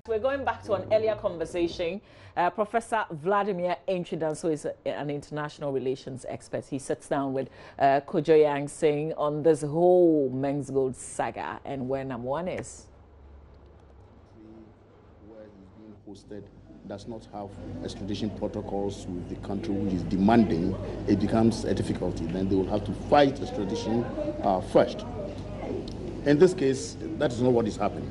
We're going back to an earlier conversation. Professor Vladimir Enchidanso is an international relations expert. He sits down with Kojo Yang Singh on this whole Menzgold Saga and where number one is. Where he's being hosted does not have extradition protocols with the country which is demanding, it becomes a difficulty. Then they will have to fight extradition first. In this case, that is not what is happening.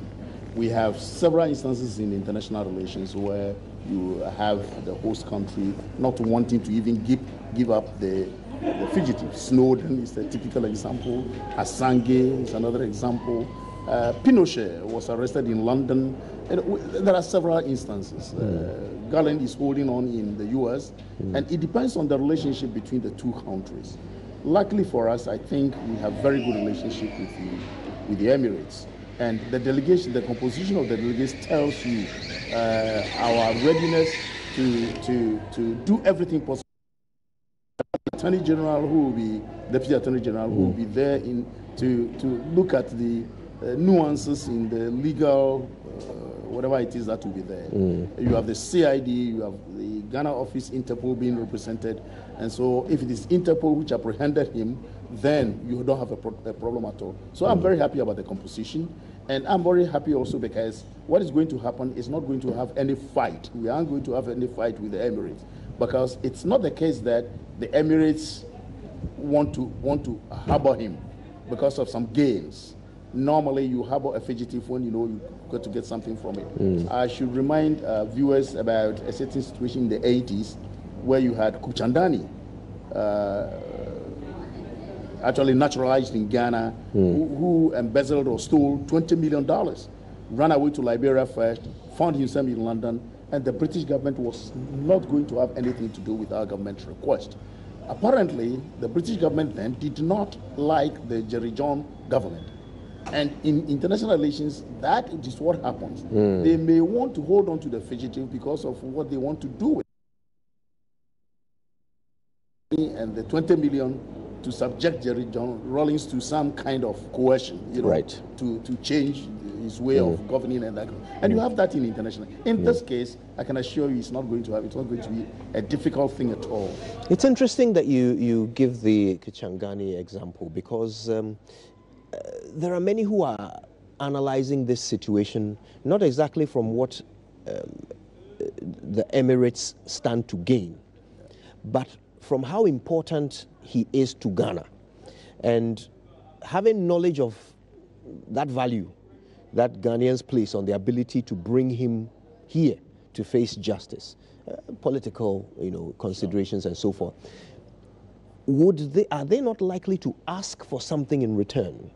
We have several instances in international relations where you have the host country not wanting to even give up the fugitives. Snowden is a typical example. Assange is another example. Pinochet was arrested in London. There are several instances. Garland is holding on in the U.S., and it depends on the relationship between the two countries. Luckily for us, I think we have very good relationship with the Emirates. And the delegation, the composition of the delegates tells you our readiness to do everything possible. The Attorney General who will be, Deputy Attorney General who will be there to look at the nuances in the legal, whatever it is that will be there. You have the CID, you have the Ghana office, Interpol being represented. And so if it is Interpol which apprehended him, then you don't have a problem at all. So I'm very happy about the composition. And I'm very happy also because what is going to happen is not going to have any fight. We aren't going to have any fight with the Emirates, because it's not the case that the Emirates want to harbor him because of some gains. Normally, you harbor a fugitive when you know you got to get something from it. I should remind viewers about a certain situation in the 80s where you had Kuchandani, actually naturalized in Ghana, who embezzled or stole $20 million, ran away to Liberia first, found himself in London, and the British government was not going to have anything to do with our government's request. Apparently, the British government then did not like the Jerry John government. And in international relations, that is what happens. They may want to hold on to the fugitive because of what they want to do with it. And the 20 million to subject Jerry John Rawlings to some kind of coercion, to change his way of governing and that. And you have that in international. In this case, I can assure you it's not going to be a difficult thing at all. It's interesting that you give the Kuchangani example, because there are many who are analyzing this situation not exactly from what the Emirates stand to gain, but from how important he is to Ghana. And having knowledge of that value that Ghanaians place on the ability to bring him here to face justice, political considerations and so forth, are they not likely to ask for something in return?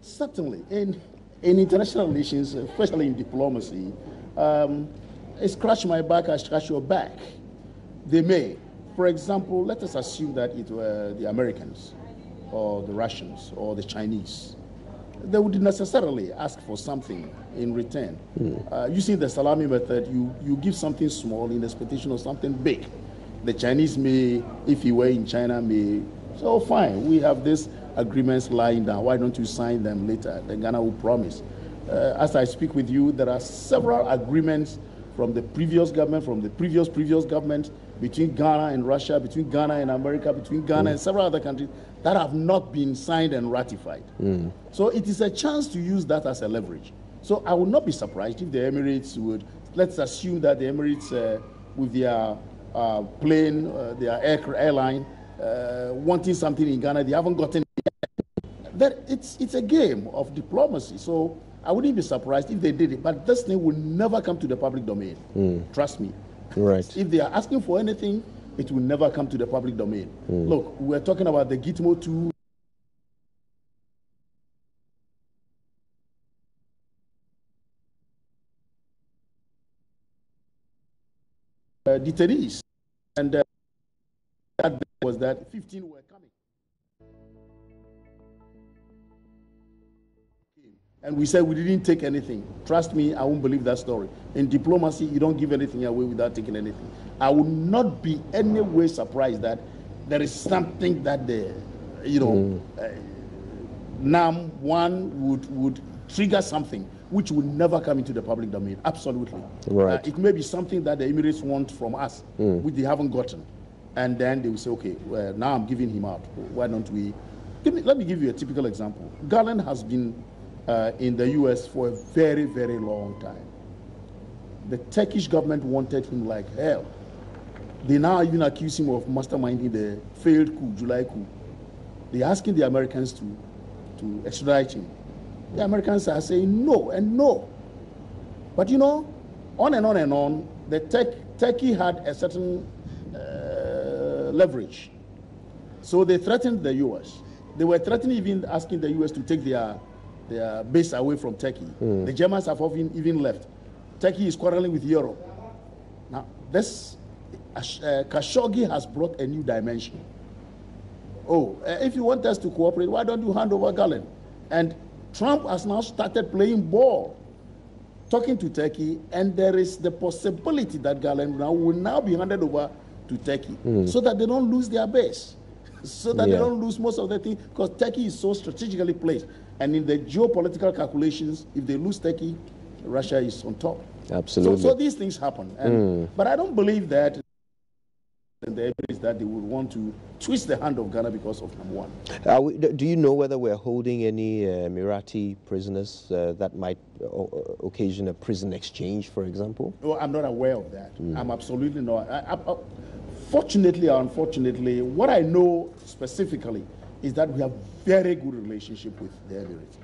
Certainly. In international relations, especially in diplomacy, scratch my back, I scratch your back. They may. For example, let us assume that it were the Americans or the Russians or the Chinese. They would necessarily ask for something in return. Using the salami method, you give something small in expectation of something big. The Chinese may, if he were in China, may, so fine, we have these agreements lying down. Why don't you sign them later? Then Ghana will promise. As I speak with you, there are several agreements from the previous government, from the previous government, between Ghana and Russia, between Ghana and America, between Ghana and several other countries that have not been signed and ratified. So it is a chance to use that as a leverage. So I would not be surprised if the Emirates would, let's assume that the Emirates, with their plane, their airline, wanting something in Ghana, they haven't gotten it. That it's a game of diplomacy. So I wouldn't be surprised if they did it, but this thing will never come to the public domain. Trust me. Right. If they are asking for anything, it will never come to the public domain. Look, we're talking about the Gitmo 2. Detainees. And that was that 15 were coming. And we said we didn't take anything. Trust me, I won't believe that story. In diplomacy, you don't give anything away without taking anything. I would not be any way surprised that there is something that the, NAM one would trigger something which will never come into the public domain. Absolutely. Right. It may be something that the Emirates want from us, which they haven't gotten. And then they will say, okay, well, now I'm giving him out. Why don't we? Let me give you a typical example. Garland has been in the U.S. for a very, very long time. The Turkish government wanted him like hell. They now even accuse him of masterminding the failed coup, July coup. They're asking the Americans to extradite him. The Americans are saying no and no. But you know, on and on and on, Turkey had a certain leverage. So they threatened the U.S. They were threatening, even asking the U.S. to take their base away from Turkey. The Germans have even left. Turkey is quarreling with Europe. Now, this Khashoggi has brought a new dimension. Oh, if you want us to cooperate, why don't you hand over Garland? And Trump has now started playing ball, talking to Turkey, and there is the possibility that Garland will now be handed over to Turkey so that they don't lose their base, so that they don't lose most of the things, because Turkey is so strategically placed. And in the geopolitical calculations, if they lose Turkey, Russia is on top. Absolutely. So these things happen. And, but I don't believe that in the Emirates that they would want to twist the hand of Ghana because of number one. Do you know whether we're holding any Emirati prisoners that might occasion a prison exchange, for example? Well, I'm not aware of that. I'm absolutely not. Fortunately or unfortunately, what I know specifically is that we have very good relationship with the Emirates.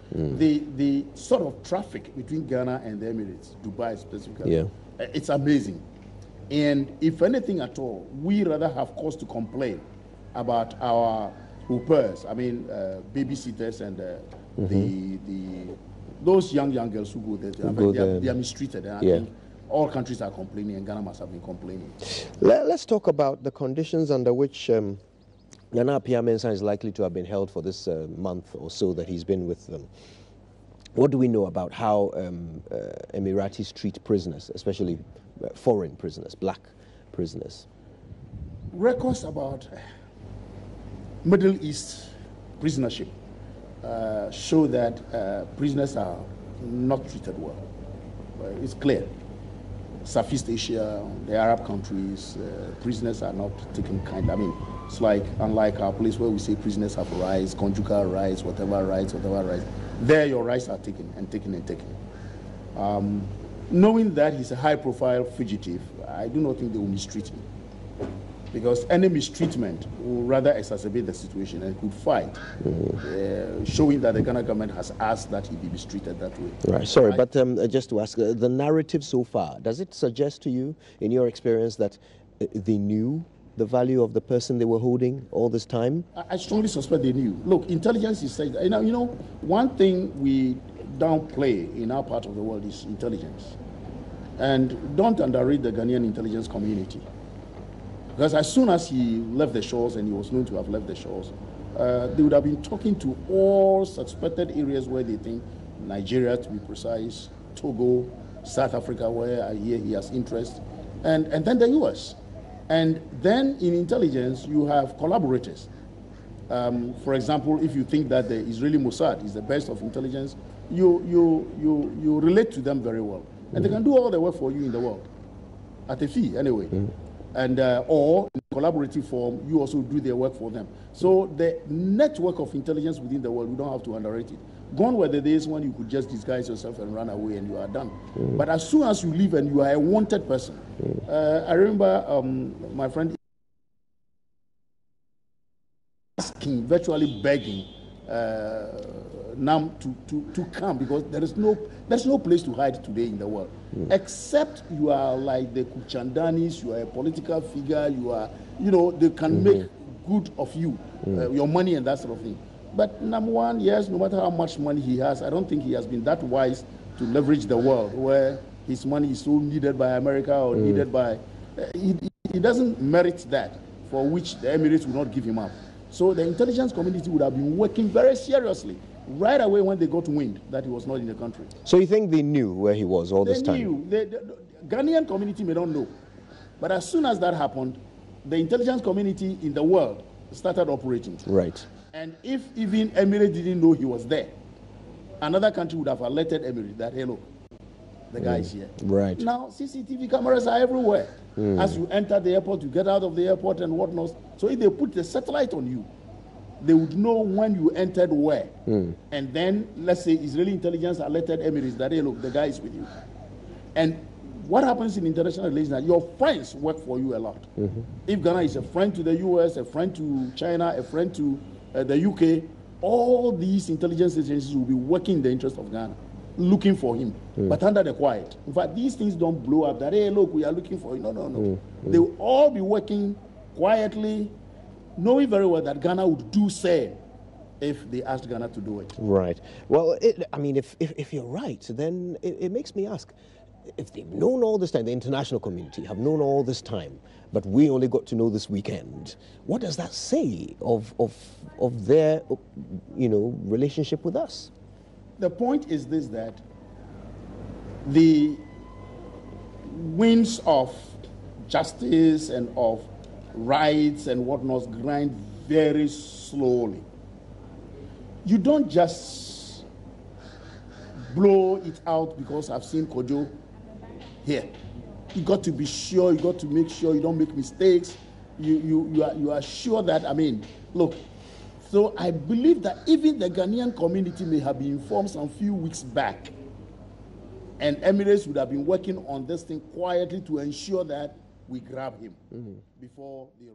The sort of traffic between Ghana and the Emirates, Dubai specifically, it's amazing. And if anything at all, we rather have cause to complain about our au pairs, I mean babysitters and those young girls who go there, they are mistreated. And I think all countries are complaining, and Ghana must have been complaining. Let's talk about the conditions under which Nana Appiah Mensah is likely to have been held for this month or so that he's been with them. What do we know about how Emiratis treat prisoners, especially foreign prisoners, black prisoners? Records about Middle East prisonership show that prisoners are not treated well. It's clear. Southeast Asia, the Arab countries, prisoners are not taken kind. I mean, it's like, unlike our place where we say prisoners have rights, conjugal rights, whatever rights. There your rights are taken and taken and taken. Knowing that he's a high-profile fugitive, I do not think they will mistreat him. Because any mistreatment will rather exacerbate the situation and could fight, showing that the Ghana government has asked that he be mistreated that way. Right, sorry, but just to ask, the narrative so far, does it suggest to you, in your experience, that they knew the value of the person they were holding all this time? I strongly suspect they knew. Look, intelligence is said. You know, one thing we downplay in our part of the world is intelligence. And don't underrate the Ghanaian intelligence community. Because as soon as he left the shores, and he was known to have left the shores, they would have been talking to all suspected areas where they think, Nigeria to be precise, Togo, South Africa, where I hear he has interest, and then the US. And then in intelligence, you have collaborators. For example, if you think that the Israeli Mossad is the best of intelligence, you relate to them very well. And they can do all the work for you in the world, at a fee anyway. And or in collaborative form, you also do their work for them. So the network of intelligence within the world, we don't have to underrate it. Gone were the days when you could just disguise yourself and run away and you are done. But as soon as you leave and you are a wanted person, I remember my friend asking, virtually begging Nam to come, because there's no place to hide today in the world, except you are like the Kuchandanis, you are a political figure, you are, they can make good of you, your money and that sort of thing. But number one, yes, no matter how much money he has, I don't think he has been that wise to leverage the world where his money is so needed by America or needed by, he doesn't merit that, for which the Emirates will not give him up. So the intelligence community would have been working very seriously right away when they got wind that he was not in the country. So you think they knew where he was all this time? They knew. The Ghanaian community may not know. But as soon as that happened, the intelligence community in the world started operating. Right. And if even Emirates didn't know he was there, another country would have alerted Emirates that, hey, look, the guy is here. Right. Now, CCTV cameras are everywhere. As you enter the airport, you get out of the airport and whatnot. So if they put the satellite on you, they would know when you entered where. And then, let's say, Israeli intelligence alerted Emirates that, hey, look, the guy is with you. And what happens in international relations is that your friends work for you a lot. If Ghana is a friend to the US, a friend to China, a friend to the UK, all these intelligence agencies will be working in the interest of Ghana, looking for him, but under the quiet. In fact, these things don't blow up that, hey, look, we are looking for him. No. They will all be working quietly, knowing very well that Ghana would do same if they asked Ghana to do it. Right. Well, I mean, if you're right, then it makes me ask, if they've known all this time, the international community have known all this time, but we only got to know this weekend, what does that say of their, relationship with us? The point is this, that the winds of justice and of rights and whatnot grind very slowly. You don't just blow it out because I've seen Kojo here. You got to be sure, you got to make sure you don't make mistakes. You are sure that, look, so I believe that even the Ghanaian community may have been informed some few weeks back, and Emirates would have been working on this thing quietly to ensure that we grab him before the